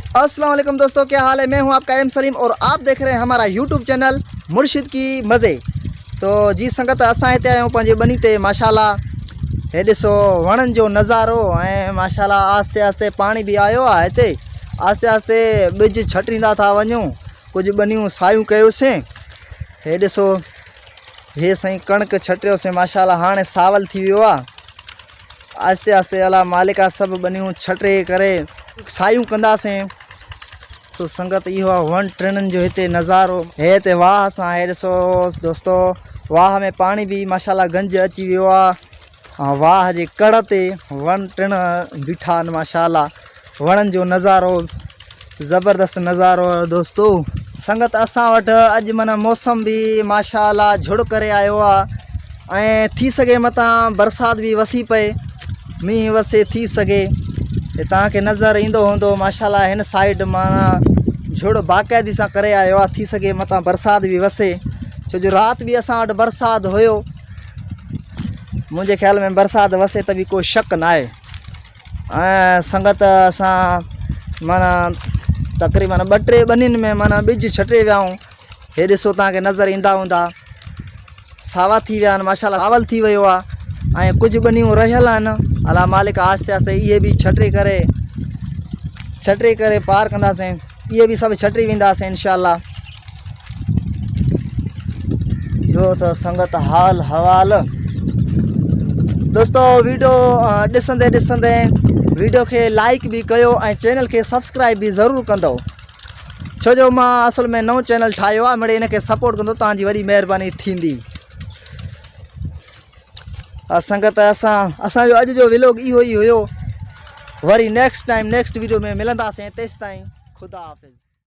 अस्सलाम वालेकुम दोस्तों, क्या हाल है। मैं हूं आपका एम सलीम और आप देख रहे हैं हमारा यूट्यूब चैनल मुर्शिद की मज़े। तो जी संगत असां हिते आहियूं पंहिंजे बनी ते माशाल्लाह। हे ॾिसो वणनि जो नज़ारो ऐं माशाल्लाह आस्ते आस्ते पाणी बि आयो आहे हिते। आस्ते आस्ते ॿिज छटींदा था वञूं, कुझु बनियूं सायूं कयोसीं। हे ॾिसो हे साईं कणिक छटियोसीं माशाल्लाह, हाणे सावल थी वियो आहे। आस्ते आस्ते अला मालिका सभु बनियूं छटे करे सायूं कंदासीं। सो संगत इहो आहे वण टिणनि जो हिते नज़ारो। हे हिते वाह सां हे ॾिसो दोस्तों, वाह में पाणी बि माशाल्लाह गंज अची वियो आहे। वाह जे कड़ ते वण टिण बीठा आहिनि माशाल्लाह। वणनि जो नज़ारो ज़बरदस्त नज़ारो दोस्तों। संगत असां वटि अॼु माना मौसम बि माशाल्लाह झुड़ करे आयो आहे ऐं थी सघे मतां बरसाति बि वसी पए, मींहुं वसे थी सघे। तव्हांखे नज़र ईंदो हूंदो माशाल्लाह हिन साइड माना झुड़ बाक़ाइदी सां करे आयो आहे। थी सघे मतां बरसाति बि वसे, छो जो राति बि असां वटि बरसाति हुयो। मुंहिंजे ख़्याल में बरसाति वसे त बि कोई शक न आहे। ऐं संगत असां माना तक़रीबन 2-3 बनियुनि में माना ॿिज छटे विया आहियूं। हे ॾिसो तव्हांखे नज़र ईंदा हूंदा, सावा थी विया आहिनि माशाल्लाह, सावल थी वियो आहे ऐं कुझु बनियूं रहियल आहिनि। अला मालिक आस्ते आस्ते इहे बि छटे करे पार कंदासीं। इहे बि सभु छटी वेंदासीं इंशाल्लाह। इहो त संगत हाल हवाल दोस्तों। वीडियो ॾिसंदे ॾिसंदे वीडियो खे लाइक बि कयो ऐं चैनल खे सब्सक्राइब बि ज़रूरु कंदो, छो जो मां असल में नओं चैनल ठाहियो आहे। मिड़े इनखे सपोर्ट कंदो, तव्हांजी वॾी महिरबानी थींदी। संगत असांजो अॼु जो व्लॉग इहो ई हुयो। वरी नेक्स्ट टाइम नेक्स्ट वीडियो में मिलंदासीं। तेसिताईं ख़ुदा हाफ़िज़।